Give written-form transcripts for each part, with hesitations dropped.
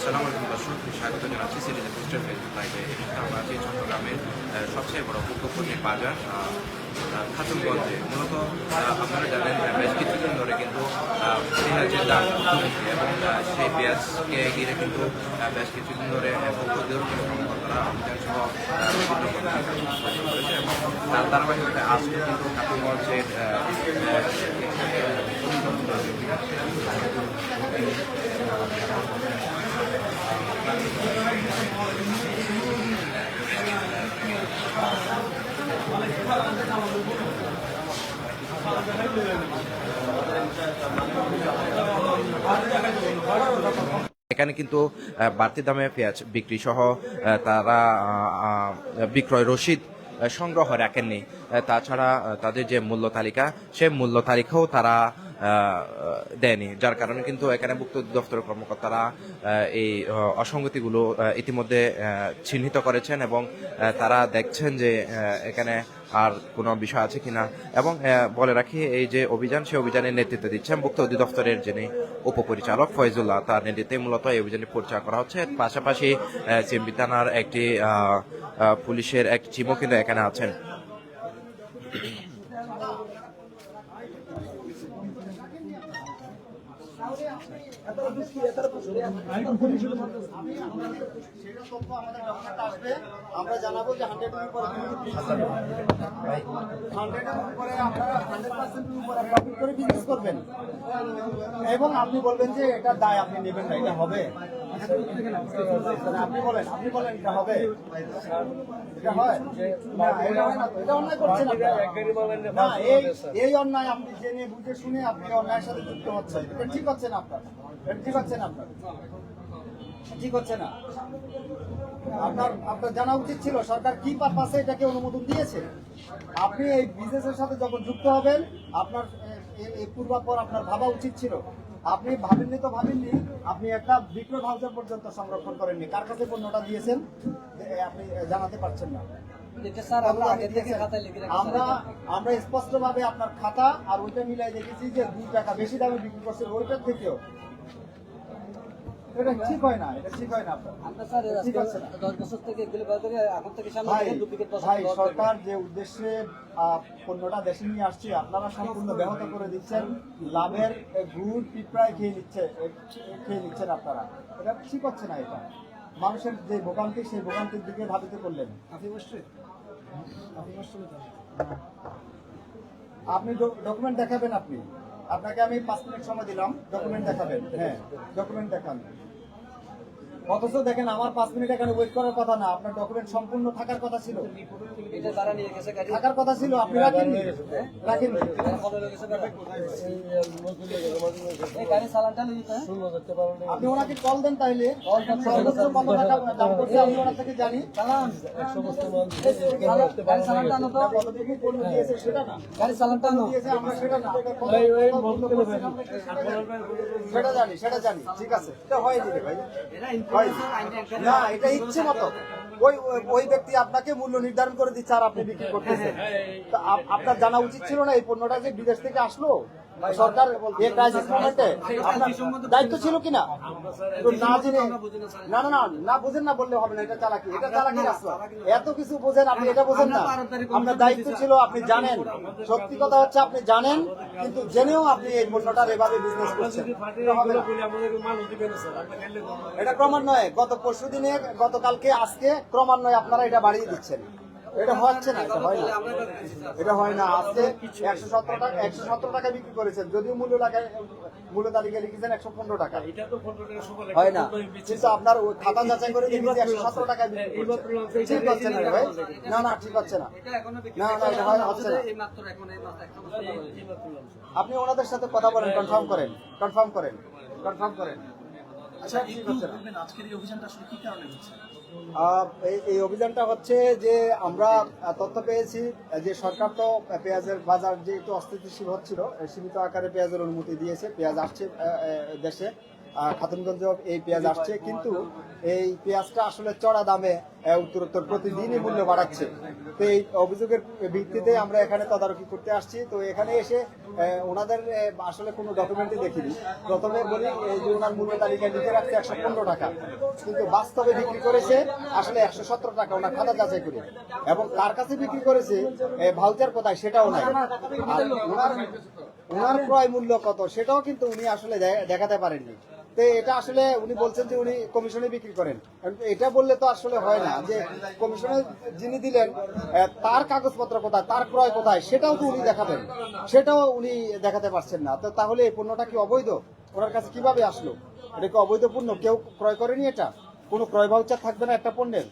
আসসালামু আলাইকুম দর্শক, স্বাগত জানাচ্ছি সিরিজের পোস্টার ফেসবুক লাইভে। এই মুহূর্তে আমরা আছি চট্টগ্রামের সবচেয়ে বড় পণ্যের বাজার খাতুনগঞ্জে। মূলত আপনারা জানেন বেশ কিছুদিন ধরে কিন্তু পেঁয়াজের দাম কমেছে এবং সেই পেঁয়াজকে ঘিরে কিন্তু বেশ কিছুদিন ধরে পক্ষ বিরোধী কর্মকর্তারা অভিযান সহ বিভিন্ন কর্মসূচি করেছে এবং তার ধারাবাহিকতায় আজকে কিন্তু খাতুনগঞ্জের এখানে কিন্তু বাড়তি দামে পেঁয়াজ বিক্রি সহ তারা বিক্রয় রসিদ সংগ্রহ রাখেননি। তাছাড়া তাদের যে মূল্য তালিকা, সেই মূল্য তালিকাও তারা দেয়নি, যার কারণে কিন্তু এখানে ভুক্ত দপ্তরের কর্মকর্তারা এই অসঙ্গতিগুলো ইতিমধ্যে চিহ্নিত করেছেন এবং তারা দেখছেন যে এখানে আর কোনো বিষয় আছে কিনা। এবং বলে রাখি, এই যে অভিযান, সেই অভিযানের নেতৃত্ব দিচ্ছেন ভুক্ত অধিদপ্তরের যিনি উপপরিচালক ফয়জুল্লাহ, তার নেতৃত্বে মূলত এই অভিযানটি পরিচালনা করা হচ্ছে। পাশাপাশি সিএমবি থানার একটি পুলিশের এক টিমও কিন্তু এখানে আছেন। আমরা জানাবো যে 100 এর উপরে 100 এর উপরে আপনারা 100% এর উপরে প্রফিট করে বিজনেস করবেন এবং আপনি বলবেন যে এটা দায় আপনি নেবেন না, এটা হবে। আপনি বলেন এটা হবে, এটা হয় না, এটা হয় না, এটা অন্যায় করছেন না। এই অন্যায় আপনি জেনে বুঝে শুনে আপনি অন্যায়ের সাথে যুক্ত হচ্ছেন, এটা ঠিক হচ্ছে না আপনার, ঠিক হচ্ছে না আপনার, ঠিক হচ্ছে না। আপনার জানা উচিত ছিল সরকার কি পারপাসে এটাকে অনুমোদন দিয়েছে। আপনি এই বিজনেসের সাথে যখন যুক্ত হবেন, আপনার এই পূর্বাপর আপনার ভাবা উচিত ছিল। আপনি ভাবেননি তো ভাবেননি, আপনি একটা বিক্রয় ভাউচার পর্যন্ত সংরক্ষণ করেননি। কার কাছে পণ্যটা দিয়েছেন আপনি জানাতে পারছেন না। আমরা স্পষ্ট ভাবে আপনার খাতা আর ওইটা মিলাই দেখেছি যে 2 টাকা বেশি দামে বিক্রি করছে ওইটার থেকেও। এটা ঠিক হয় না, এটা ঠিক হয় না। ভাই, সরকার যে উদ্দেশ্যে পণ্যটা দেশে নিয়ে আসছে, আপনারা সম্পূর্ণ ব্যাহত করে দিচ্ছেন। লাভের গুড় পিঁপড়ায় খেয়ে নিচ্ছেন আপনারা, এটা ঠিক হচ্ছে না। এটা মানুষের যে ভোগান্তি, সেই ভোগান্তির দিকে ধাবিত করলেন। আপনি ডকুমেন্ট দেখাবেন, আপনাকে আমি 5 মিনিট সময় দিলাম, ডকুমেন্ট দেখাবেন। হ্যাঁ, ডকুমেন্ট দেখান। অথচ দেখেন, আমার 5 মিনিট এখানে ওয়েট করার কথা না, আপনার ডকুমেন্ট সম্পূর্ণ থাকার কথা ছিল, থাকার কথা ছিল, আপনি রাখেননি। আপনি ওনাকে কল দেন, তাইলে সর্বোচ্চ কত টাকা দাম করছে আমি ওনার থেকে জানি। সেটা না, সেটা জানি, ঠিক আছে, এটা হয় দিবে ভাই। না, এটা ইচ্ছে মতো ওই ব্যক্তি আপনাকে মূল্য নির্ধারণ করে দিচ্ছে আর আপনি বিক্রি করতেছেন। আপনার জানা উচিত ছিল না এই পণ্যটা যে বিদেশ থেকে আসলো। সরকার এই ক্রাইসিস মোমেন্টে আপনার দায়িত্ব ছিল কিনা না জেনে, না বুঝেন না বললে হবে না। এটা চালাকি, রাস্তা। এত কিছু বোঝেন আপনি, এটা বোঝেন না। আপনার দায়িত্ব ছিল, আপনি জানেন। সত্যি কথা হচ্ছে আপনি জানেন, কিন্তু জেনেও আপনি এই পণ্যটার এভাবে বিজনেস করছেন। এটা ক্রমান্বয়ে গতকালকে আজকে ক্রমান্বয়ে আপনারা এটা বাড়িয়ে দিচ্ছেন। এটা হচ্ছে না, এটা হয় না। আজকে 117 টাকা বিক্রি করেছেন, যদিও মূল্য তালিকা লিখেছেন 115 টাকা। হয় না, কিন্তু আপনার খাতা যাচাই করে দেখেছি 117 টাকা বিক্রি করছেন। ঠিক হচ্ছে না ভাই, না ঠিক হচ্ছে না, না এটা হচ্ছে না। আপনি ওনাদের সাথে কথা বলেন, কনফার্ম করেন। আচ্ছা, ঠিক হচ্ছে না। এই অভিযানটা হচ্ছে যে আমরা তথ্য পেয়েছি যে সরকার তো পেঁয়াজের বাজার যেহেতু অস্থিতিশীল হচ্ছিল, সীমিত আকারে পেঁয়াজের অনুমতি দিয়েছে, পেঁয়াজ আসছে দেশে। খাতুনগঞ্জ এই পেঁয়াজ আসছে, কিন্তু এই পেঁয়াজটা আসলে চড়া দামে উত্তরোত্তর প্রতিদিনই মূল্য বাড়াচ্ছে। তো এই অভিযোগের ভিত্তিতে আমরা এখানে তদারকি করতে আসছি। তো এখানে এসে ওনাদের আসলে কোনো ডকুমেন্টই দেখিনি। প্রথমে বলি এই যে ওনার মূল্য তালিকায় লিখে রাখছে 115 টাকা, কিন্তু বাস্তবে বিক্রি করেছে আসলে 117 টাকা ওনার খাতা যাচাই করে। এবং কার কাছে বিক্রি করেছে ভাউচার কোথায় সেটাও নাই। আর ওনার ক্রয় মূল্য কত সেটাও কিন্তু উনি আসলে দেখাতে পারেননি। তো এটা আসলে উনি বলছেন যে উনি কমিশনে বিক্রি করেন। এটা বললে তো আসলে হয় না, যে কমিশনে যিনি দিলেন তার কাগজপত্র কোথায়, তার ক্রয় কোথায় সেটাও তো উনি দেখাবেন, সেটাও উনি দেখাতে পারছেন না। তো তাহলে এই পণ্যটা কি অবৈধ? ওনার কাছে কিভাবে আসলো? এটা কি অবৈধ পণ্য? কেউ ক্রয় করেনি? এটা কোনো ক্রয় ভাউচার থাকবে না একটা পণ্যের?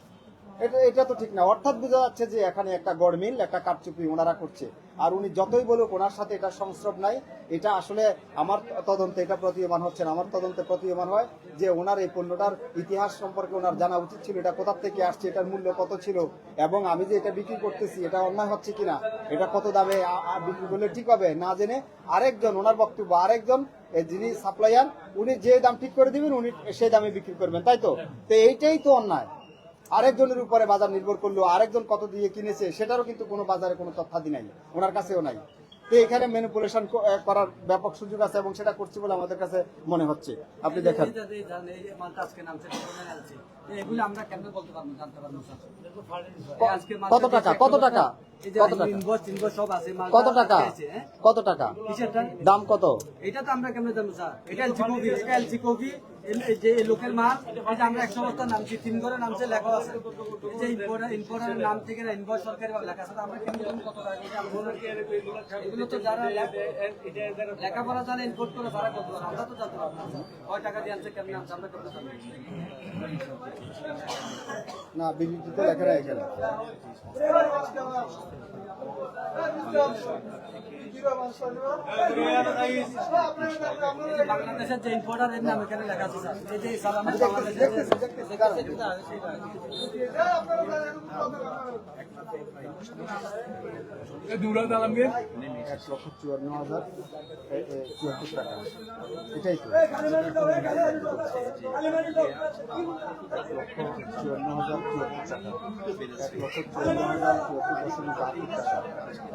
এটা তো ঠিক না। অর্থাৎ বোঝা যাচ্ছে যে এখানে একটা গড়মিল, একটা কারচুপি ওনারা করছে। আর উনি যতই বলুক ওনার সাথে এটা সংস্রব নাই। এটা আসলে আমার তদন্তে এটা প্রতীয়মান হচ্ছে না। আমার তদন্তে প্রতীয়মান হয় যে ওনার এই পণ্যটার ইতিহাস সম্পর্কে ওনার জানা উচিত ছিল, এটা কোথা থেকে আসছে, এটার মূল্য কত ছিল, এবং আমি যে এটা বিক্রি করতেছি এটা অন্যায় হচ্ছে কিনা, এটা কত দামে বিক্রি করলে ঠিক হবে, না জেনে আরেকজন ওনার বক্তব্য, আরেকজন যিনি সাপ্লায়ার উনি যে দাম ঠিক করে দিবেন উনি সেই দামে বিক্রি করবেন, তাই তো? তো এইটাই তো অন্যায়। আরেকজনের উপরে বাজার নির্ভর করলো, আরেকজন কত দিয়ে কিনেছে সেটারও কিন্তু কোনো বাজারে কোনো তথ্যাদি নাই, ওনার কাছেও নাই। তো এখানে ম্যানিপুলেশন করার ব্যাপক সুযোগ আছে এবং সেটা করছে বলে আমাদের কাছে মনে হচ্ছে। আপনি দেখেন কত টাকা, কত টাকা, কত টাকা, কত টাকা, দাম কত? এটা তো আমরা কেমন জানবো স্যার? এটা এলজি কপি, এই যে লোকের মাল, এই যে আমরা 100 বস্তা নামছি, 3 করে নামছে, লেখা আছে। এই যে ইম্পোর্টারের নাম থেকে ইনভয়েস সরকারি লেখা আছে। আমরা কেমন জানবো কত টাকা? এগুলো তো যারা লেখাপড়া জানে, ইম্পোর্ট করে তারা কত, আমরা তো জানতে পারবো না। কয় টাকা দিয়ে আনছে, কেমন আনছে, আমরা কেমন জানবো? না, বিবৃতিতে লেখা নাই এখানে। বাংলাদেশের যে ইম্পোর্টারের নাম এখানে লেখা আছে স্যার। এই যে সালামের বাংলাদেশের 1,54,074 টাকা, এটাই তো 1,54,074 টাকা।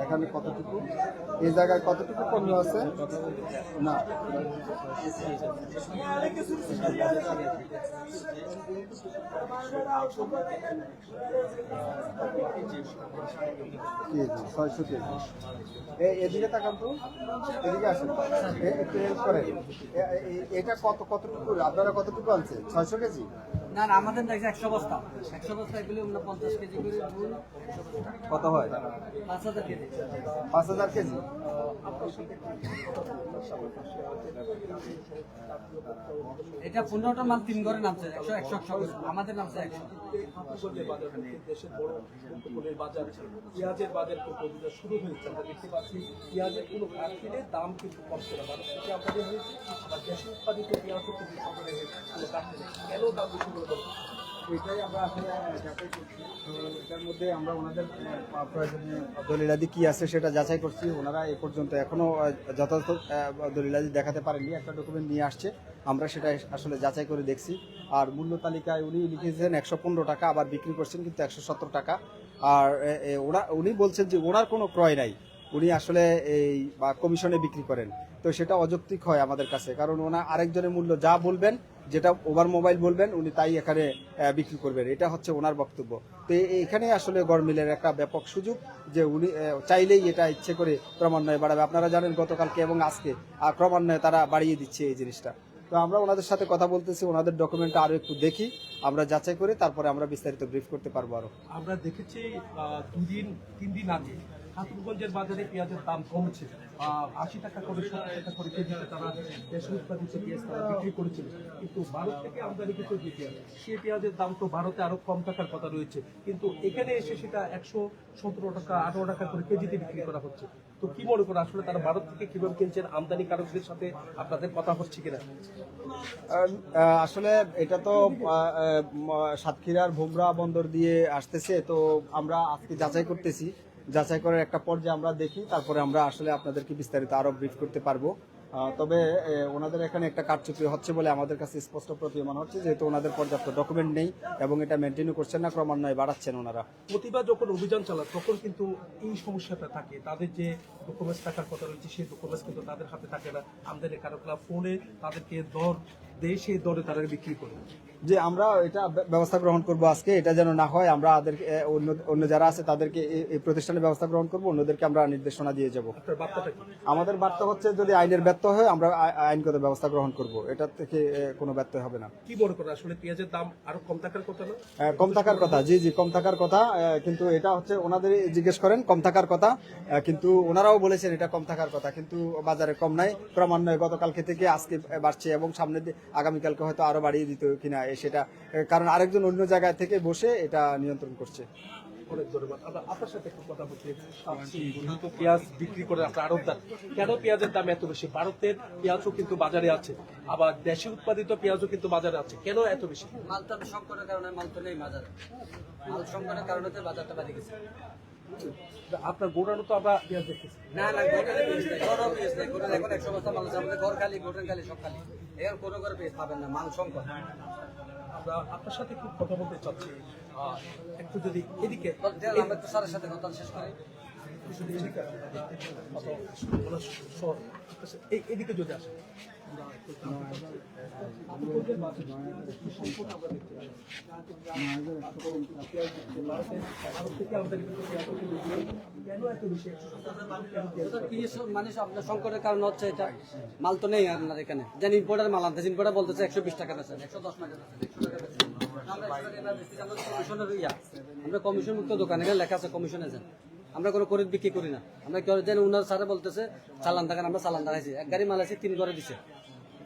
এখানে কতটুকু, এই জায়গায় কতটুকু পণ্য আছে? না, কেজি 600 কেজি। এদিকে তাকান তো, এদিকে আসেন, একটু হেল্প করেন। এটা কতটুকু আপনারা কতটুকু আনছে? 600 কেজি? না না, আমাদের দেখছে 100 বস্তা। 100 বস্তা এগুলো আমরা 50 কেজি করে গুণ, কত হয়? 5000 কেজি। 5000 কেজি। এটা 15টা মাল 3 করে নামছে, 100 করে। আমাদের নামছে 100। দেশের বড় ফলের বাজার, পেঁয়াজের বাজার শুরু হয়েছে। আমরা দেখতে পাচ্ছি পেঁয়াজের কোনো ঘাটতি নেই, দাম কিন্তু কম করে ভারত থেকে আমাদের হয়েছে, আবার দেশে উৎপাদিত পেঁয়াজও কিন্তু সকলে কোনো ঘাটতি নেই। কেন দাম বেশি করে বলছে? এটাই আমরা আসলে যাচাই করছি। তো এটার মধ্যে আমরা ওনাদের প্রয়োজনীয় দলিলাদি কি আছে সেটা যাচাই করছি। ওনারা এ পর্যন্ত এখনো যথাযথ দলিলাদি দেখাতে পারেননি। একটা ডকুমেন্ট নিয়ে আসছে, আমরা সেটা আসলে যাচাই করে দেখছি। আর মূল্য তালিকায় উনি লিখেছেন 115 টাকা, আবার বিক্রি করছেন কিন্তু 117 টাকা। আর উনি বলছেন যে ওনার কোনো ক্রয় নাই, উনি আসলে এই বা কমিশনে বিক্রি করেন। তো সেটা অযৌক্তিক হয় আমাদের কাছে, কারণ ওনা আরেকজনের মূল্য যা বলবেন, যেটা ওভার মোবাইল বলবেন উনি তাই এখানে বিক্রি করবেন, এটা হচ্ছে ওনার বক্তব্য। তো এখানে আসলে গড়মিলের একটা ব্যাপক সুযোগ, যে উনি চাইলেই এটা ইচ্ছে করে ক্রমান্বয়ে বাড়াবে। আপনারা জানেন গতকালকে এবং আজকে ক্রমান্বয়ে তারা বাড়িয়ে দিচ্ছে এই জিনিসটা। তো আমরা ওনাদের সাথে কথা বলতেছি, ওনাদের ডকুমেন্টটা আরো একটু দেখি, আমরা যাচাই করে তারপরে আমরা বিস্তারিত ব্রিফ করতে পারবো। আরো আমরা দেখেছি 2-3 দিন আগে ঠাকুরগঞ্জের বাজারে পেঁয়াজের দাম কমছে, 80 টাকা করে 70 টাকা করে কেজিতে তারা দেশে উৎপাদিত পেঁয়াজ তারা বিক্রি করেছিল। কিন্তু ভারত থেকে আমদানিকৃত যে পেঁয়াজ, সেই পেঁয়াজের দাম তো ভারতে আরো কম টাকার কথা রয়েছে, কিন্তু এখানে এসে সেটা 117 টাকা 18 টাকা করে কেজিতে বিক্রি করা হচ্ছে। তো কি মনে করেন আসলে তারা ভারত থেকে কিভাবে কিনছেন? আমদানিকারকদের সাথে আপনাদের কথা হচ্ছে কিনা? আসলে এটা তো সাতক্ষীরার ভোমরা বন্দর দিয়ে আসতেছে। তো আমরা আজকে যাচাই করতেছি, যাচাই করার একটা পর্যায়ে আমরা দেখি, তারপরে আমরা আসলে আপনাদেরকে বিস্তারিত আরো ব্রিফ করতে পারবো। তবে ওনাদের এখানে একটা কারচুপি হচ্ছে বলে আমাদের কাছে স্পষ্ট প্রতীয়মান হচ্ছে, যেহেতু ওনাদের পর্যাপ্ত ডকুমেন্ট নেই এবং এটা মেনটেনও করছেন না, ক্রমান্বয়ে বাড়াচ্ছেন ওনারা। প্রতিবার যখন অভিযান চালায় তখন কিন্তু এই সমস্যাটা থাকে, তাদের যে ডকুমেন্টস থাকার কথা রয়েছে সেই ডকুমেন্টস কিন্তু তাদের হাতে থাকে না। আমদানিকারকরা ফোনে তাদেরকে দর দেয়, সেই দরে তারা বিক্রি করে। যে আমরা এটা ব্যবস্থা গ্রহণ করব আজকে, এটা যেন না হয়। আমরা অন্য যারা আছে তাদেরকে এই প্রতিষ্ঠানের ব্যবস্থা গ্রহণ করব, অন্যদেরকে আমরা নির্দেশনা দিয়ে যাব। আপনার বার্তাটা কি? আমাদের বার্তা হচ্ছে যদি আইনের ব্যর্থ হয় আমরা আইনগত ব্যবস্থা গ্রহণ করব, এটা থেকে কোনো ব্যর্থ হবে না। কি মনে করেন আসলে পেঁয়াজের দাম আরো কম থাকার কথা না? কম থাকার কথা, জি জি কম থাকার কথা, কিন্তু এটা হচ্ছে ওনাদের জিজ্ঞেস করেন কম থাকার কথা, কিন্তু ওনারাও বলেছেন এটা কম থাকার কথা, কিন্তু বাজারে কম নাই, ক্রমান্বয়ে গতকালকে থেকে আজকে বাড়ছে এবং সামনে আগামীকালকে হয়তো আরো বাড়িয়ে দিতে কিনা সেটা, কারণ আরেকজন অন্য জায়গা থেকে বসে এটা নিয়ন্ত্রণ করছে। অনেক ধন্যবাদ। আমরা আপনার সাথে একটু কথা বলছি। যেহেতু পেঁয়াজ বিক্রি করে আপনার আড়তদার, কেন পেঁয়াজের দাম এত বেশি? ভারতের পেঁয়াজও কিন্তু বাজারে আছে, আবার দেশে উৎপাদিত পেঁয়াজও কিন্তু বাজারে আছে, কেন এত বেশি? মাল তো সংকটের কারণে মাল তো নেই বাজারে, মাল সংকটের কারণে তো বাজারটা বাড়ে গেছে। আপনার গোডাউনে তো আমরা পেঁয়াজ দেখতেছি। না না, গোটালে পেঁয়াজ নেই, কোনো পেঁয়াজ নেই, গোটালে এখন 100 বস্তা মাল আছে, আমাদের ঘর খালি, গোটাল খালি, সব খালি, এখন কোনো ঘরে পেঁয়াজ পাবেন না, মাল সংকট। আমরা আপনার সাথে একটু কথা বলতে চাচ্ছি, একটু যদি এদিকে আমরা তো স্যারের সাথে কথা শেষ করি। এদিকে যদি আসে মানে আপনার সংকটের কারণ হচ্ছে এটা, মাল তো নেই আপনার এখানে, যেন ইম্পোর্টার মাল আনতেছে, ইম্পোর্টার বলতেছে 120 টাকা বেচেন, 110 টাকা বেচেন, 100 টাকা বেচেন। আমরা কমিশন মুক্ত দোকান, এখানে লেখা আছে কমিশন এজেন্ট, আমরা কোনো খরিদ বিক্রি করি না। আমরা যেন উনার স্যারে বলতেছে চালান দেখান, আমরা চালান দেখাইছি, এক গাড়ি মাল আছে 3 ঘরে দিছে,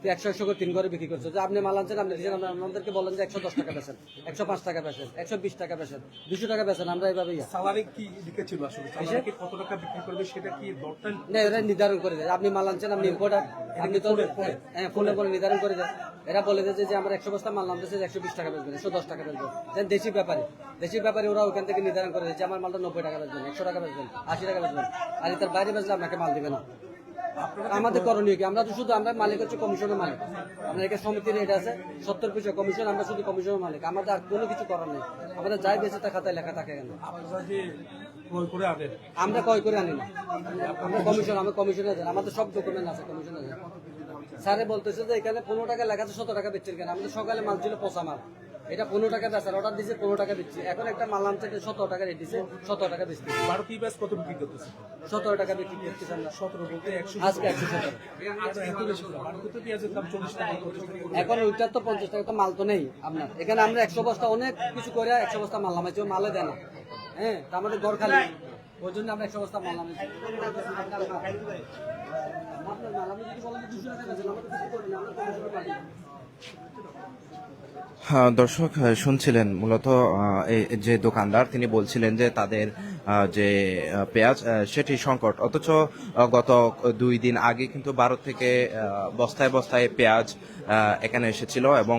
100 করে 3 ঘরে বিক্রি করছে। যে আপনি মাল আনছেন, আপনি দিচ্ছেন, আমাদেরকে বলেন যে 110 টাকা বেচেন, 105 টাকা বেচেন, 120 টাকা বেচেন, 200 টাকা বেচেন, আমরা এইভাবেই সালারি কি লিখেছিল আসলে, সালারি কত টাকা বিক্রি করবে সেটা কি দরটা না, এরা নির্ধারণ করে দেয়। আপনি মাল আনছেন, আপনি ইম্পোর্টার, আপনি তো হ্যাঁ ফোনে বলে নির্ধারণ করে দেয়। এরা বলে দেয় যে আমরা 100 বস্তা মাল আনতেছে, 120 টাকা বেচবেন, 110 টাকা বেচবেন। দেন দেশি ব্যাপারে ওরা ওখান থেকে নির্ধারণ করে দেয় যে আমার মালটা 90 টাকা বেচবেন, 100 টাকা বেচবেন, 80 টাকা বেচবেন, আর তার বাইরে বেচলে আপনাকে মাল দিবে না। আমাদের করণীয় কি? আমরা তো শুধু, আমরা মালিক হচ্ছে কমিশনের মালিক, আমরা এখানে সমিতির রেট আছে 70% কমিশন, আমরা শুধু কমিশনের মালিক, আমাদের আর কোনো কিছু করার নেই। আমাদের যাই বেঁচে তা খাতায় লেখা থাকে কেন, আপনারা যে ক্রয় করে আনেন? আমরা ক্রয় করে আনি না, আমরা কমিশনে যান, আমাদের সব ডকুমেন্ট আছে কমিশনে যান। স্যারে বলতেছে যে এখানে 15 টাকা লেখা আছে, 100 টাকা বেচছেন কেন? আমাদের সকালে মাল ছিল পচা মাল, এটা 15 টাকা বেচার অর্ডার দিচ্ছে, 15 টাকা দিচ্ছি, এখন একটা মাল আনছে 17 টাকা রেট দিচ্ছে, 17 টাকা বেচতে, ভারতীয় পেঁয়াজ কত বিক্রি করতেছে? 17 টাকা বিক্রি করতেছে আমরা, 17 বলতে 100, আজকে 117। এত বেশি না। ভারতীয় পেঁয়াজের দাম 40 টাকা করতেছে। এখন ওইটার তো 50 টাকা তো মাল তো নেই আপনার এখানে। আমরা 100 বস্তা অনেক কিছু করে 100 বস্তা মাল নামাইছি, ও মালে দেয় না, হ্যাঁ, তা আমাদের ঘর খালি, ওই জন্য আমরা 100 বস্তা মাল নামাইছি। আপনার মাল আপনি যদি বলেন 200 টাকা বেচেন, আমরা তো কিছু করি না, আমরা কমিশনের মালিক। হ্যাঁ, দর্শক শুনছিলেন মূলত এই যে দোকানদার তিনি বলছিলেন যে তাদের যে পেঁয়াজ সেটি সংকট, অথচ গত 2 দিন আগে কিন্তু ভারত থেকে বস্তায় বস্তায় পেঁয়াজ এখানে এসেছিল এবং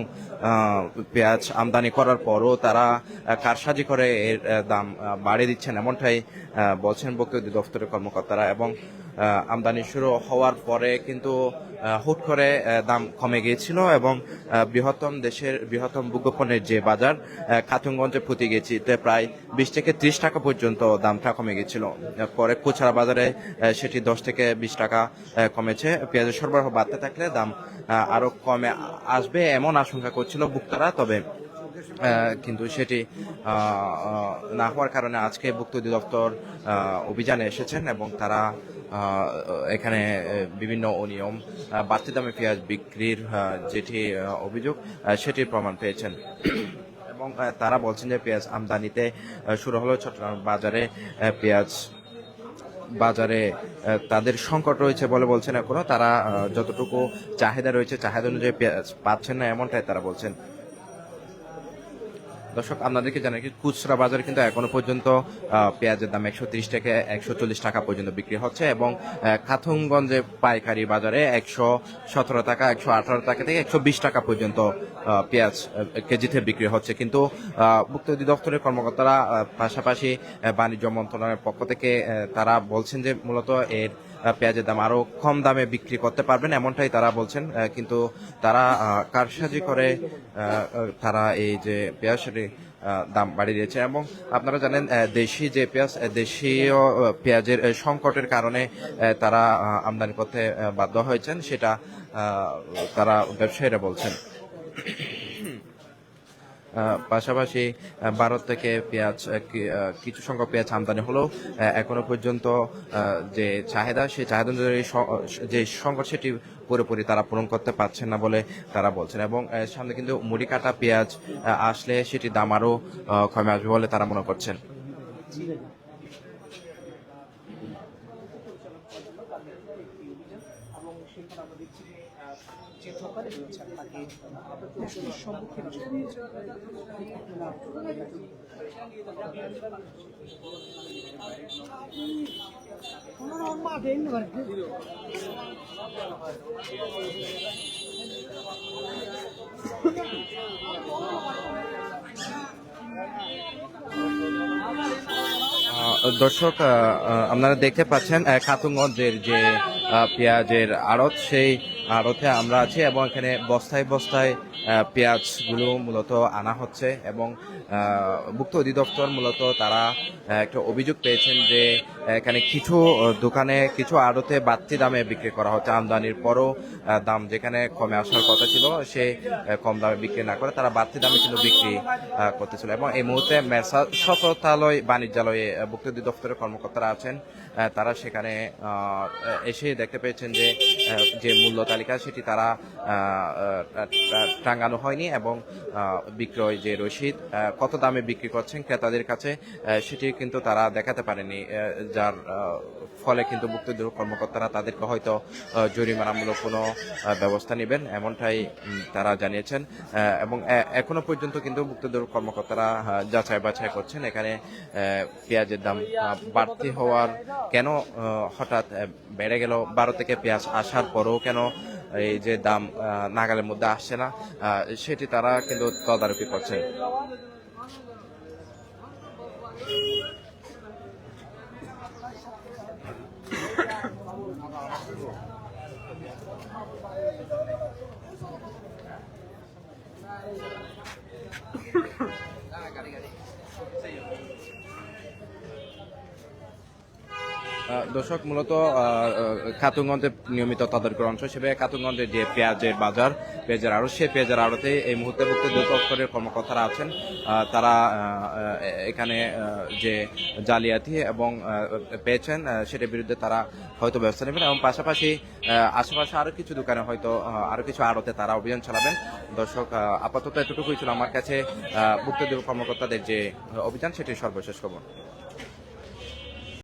পেঁয়াজ আমদানি করার পরও তারা কারসাজি করে এর দাম বাড়িয়ে দিচ্ছেন, এমনটাই বলছেন ভোক্তা অধিদপ্তরের কর্মকর্তারা। এবং আমদানি শুরু হওয়ার পরে কিন্তু হুট করে দাম কমে গিয়েছিল এবং দেশের বৃহত্তম ভোগ্যপণ্যের যে বাজার খাতুনগঞ্জে প্রতি কেজিতে প্রায় 20 থেকে 30 টাকা পর্যন্ত দামটা কমে গিয়েছিল। পরে খুচরা বাজারে সেটি 10 থেকে 20 টাকা কমেছে। পেঁয়াজের সরবরাহ বাড়তে থাকলে দাম আরো কমে আসবে এমন আশঙ্কা করছিল ভোক্তারা, তবে কিন্তু সেটি না হওয়ার কারণে আজকে ভোক্তা অধিদপ্তর অভিযানে এসেছেন এবং তারা এখানে বিভিন্ন অনিয়ম, বাড়তি দামে পেঁয়াজ বিক্রির যেটি অভিযোগ সেটির প্রমাণ পেয়েছেন এবং তারা বলছেন যে পেঁয়াজ আমদানিতে শুরু হলো চট্টগ্রাম বাজারে তাদের সংকট রয়েছে বলে বলছেন। এখনো তারা যতটুকু চাহিদা রয়েছে চাহিদা অনুযায়ী পেঁয়াজ পাচ্ছেন না, এমনটাই তারা বলছেন। দর্শক আপনাদেরকে জানাই কি খুচরা বাজারে কিন্তু এখনো পর্যন্ত পেঁয়াজের দাম 130 থেকে 140 টাকা পর্যন্ত বিক্রি হচ্ছে এবং খাতুনগঞ্জে পাইকারি বাজারে 117 টাকা, 118 টাকা থেকে 120 টাকা পর্যন্ত পেঁয়াজ কেজিতে বিক্রি হচ্ছে। কিন্তু ভোক্তা অধিদপ্তরের কর্মকর্তারা পাশাপাশি বাণিজ্য মন্ত্রণালয়ের পক্ষ থেকে তারা বলছেন যে মূলত এর পেঁয়াজের দাম আরো কম দামে বিক্রি করতে পারবেন, এমনটাই তারা বলছেন। কিন্তু তারা কারসাজি করে তারা এই যে পেঁয়াজ সেটি দাম বাড়িয়ে দিয়েছে। এবং আপনারা জানেন দেশি যে পেঁয়াজ, দেশীয় পেঁয়াজের সংকটের কারণে তারা আমদানি করতে বাধ্য হয়েছেন, সেটা তারা ব্যবসায়ীরা বলছেন। পাশাপাশি ভারত থেকে পেঁয়াজ কিছু সংখ্যক পেঁয়াজ আমদানি হলেও এখনো পর্যন্ত যে চাহিদা, সেই চাহিদা অনুযায়ী যে সংকট সেটি পুরোপুরি তারা পূরণ করতে পারছেন না বলে তারা বলছেন। এবং সামনে কিন্তু মুড়ি কাটা পেঁয়াজ আসলে সেটির দাম আরও কমে আসবে বলে তারা মনে করছেন। দর্শক, আপনারা দেখতে পাচ্ছেন খাতুনগঞ্জের যে পেঁয়াজের আড়ত, সেই আড়তে আমরা আছি এবং এখানে বস্তায় বস্তায় পেঁয়াজগুলো মূলত আনা হচ্ছে। এবং ভুক্ত অধিদপ্তর মূলত তারা একটা অভিযোগ পেয়েছেন যে এখানে কিছু দোকানে, কিছু আড়তে বাড়তি দামে বিক্রি করা হচ্ছে। আমদানির পরও দাম যেখানে কমে আসার কথা ছিল, সে কম দামে বিক্রি না করে তারা বাড়তি দামে কিন্তু বিক্রি করতেছিল। এবং এই মুহূর্তে মেসা সততালয় বাণিজ্যালয়ে ভুক্ত অধিদপ্তরের কর্মকর্তারা আছেন, তারা সেখানে এসে দেখতে পেয়েছেন যে যে মূল্য তালিকা সেটি তারা টাঙানো হয়নি এবং বিক্রয় যে রসিদ কত দামে বিক্রি করছেন ক্রেতাদের কাছে সেটি কিন্তু তারা দেখাতে পারেনি, যার ফলে কিন্তু ভুক্ত কর্মকর্তারা তাদেরকে হয়তো জরিমানামূলক কোনো ব্যবস্থা নেবেন, এমনটাই তারা জানিয়েছেন। এবং এখনো পর্যন্ত কিন্তু ভুক্ত কর্মকর্তারা যাচাই বাছাই করছেন এখানে পেঁয়াজের দাম বাড়তি হওয়ার কেন হঠাৎ বেড়ে গেল, ভারত থেকে পেঁয়াজ আসার পরেও কেন এই যে দাম নাগালের মধ্যে আসছে না, সেটি তারা কিন্তু তদারকি করছেন। দর্শক, মূলত খাতুনগঞ্জের নিয়মিত তদারকির অংশ হিসেবে খাতুনগঞ্জের যে পেঁয়াজের বাজার, পেঁয়াজের আড়ত, সেই পেঁয়াজের আড়তে এই মুহূর্তে ভুক্ত দপ্তরের কর্মকর্তারা আছেন। তারা এখানে যে জালিয়াতি এবং পেয়েছেন সেটার বিরুদ্ধে তারা হয়তো ব্যবস্থা নেবেন এবং পাশাপাশি আশেপাশে আরো কিছু দোকানে হয়তো আরো কিছু আড়তে তারা অভিযান চালাবেন। দর্শক, আপাতত এতটুকুই ছিল আমার কাছে ভুক্ত কর্মকর্তাদের যে অভিযান, সেটি সর্বশেষ খবর।